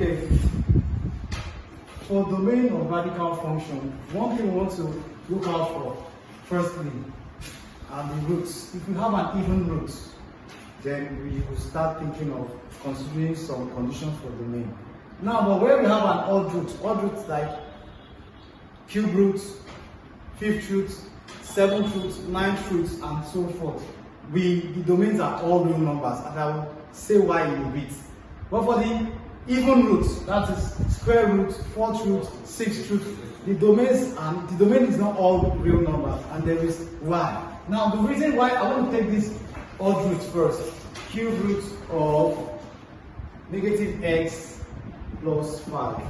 Okay. For domain of radical function, one thing we want to look out for, firstly, are the roots. If we have an even root, then we will start thinking of considering some conditions for domain. Now, but where we have an odd root like cube root, fifth root, seventh root, ninth root, and so forth, the domains are all real numbers, and I will say why in a bit. But for the even roots, that is square root, fourth root, sixth root, the domain is not all real numbers, and there is why. Now, the reason why I want to take this odd root first, cube root of negative x plus 5,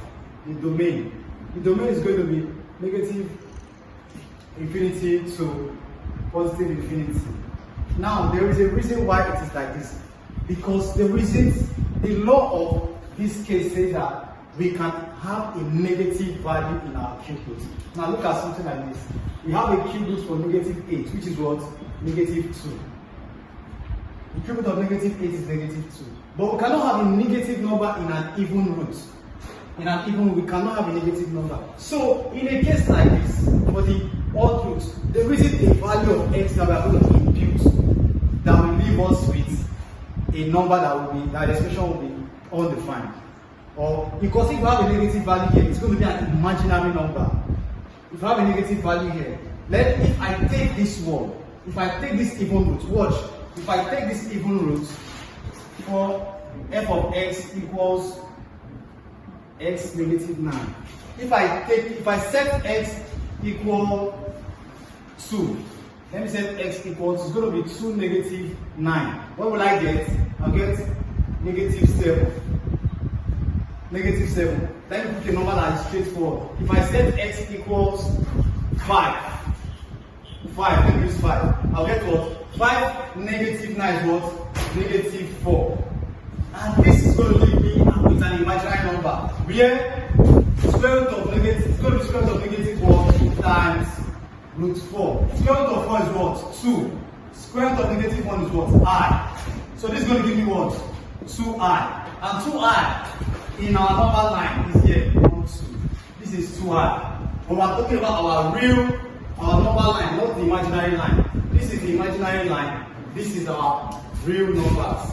the domain is going to be negative infinity to positive infinity. Now, there is a reason why it is like this, because the law of this case says that we can have a negative value in our cube root. Now look at something like this. We have a cube root for negative 8, which is what? Negative 2. The cube root of negative 8 is negative 2. But we cannot have a negative number in an even root. In an even root, we cannot have a negative number. So in a case like this, for the odd root, there isn't a value of x that we are going to impute that will leave us with a number that the expression will be undefined. Or because if you have a negative value here, it's going to be an imaginary number. If I have a negative value here, if I take this one, if I take this even root, watch. If I take this even root for f of x equals x negative 9. If I set x equal 2, let me set x equals, it's going to be 2 negative 9. What will I get? I'll get negative 7. Negative 7. Let me pick a number that is straightforward. If I set x equals 5, let me use 5. I'll get what? 5 negative 9 is what? Negative 4. And this is going to leave me with an imaginary number. Where square root of negative, it's going to be square root of negative 1 times root 4. Square root of 4 is what? 2. Square root of negative 1 is what? I. So this is going to give me what? 2i. And 2i in our number line is here. 1, 2. This is 2i. But we are talking about our number line, not the imaginary line. This is the imaginary line. This is our real numbers.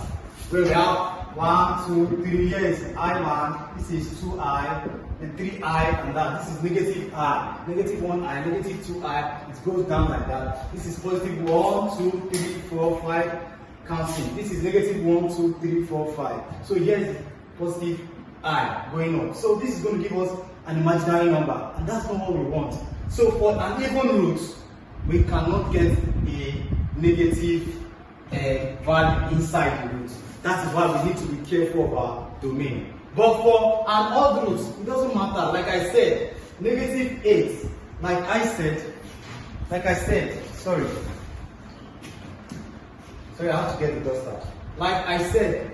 Where we have 1, 2, 3. Here is I1. This is 2i. And 3i and that. This is negative I. Negative 1i, negative 2i. It goes down like that. This is positive 1, 2, 3, 4, 5. Counting. This is negative 1, 2, 3, 4, 5. So here is positive I going up. So this is going to give us an imaginary number, and that's not what we want. So for an even root, we cannot get a negative value inside the root. That is why we need to be careful about domain. But for an odd root, it doesn't matter. Like I said, negative 8. Like I said, sorry, I have to get the dust out. Like I said,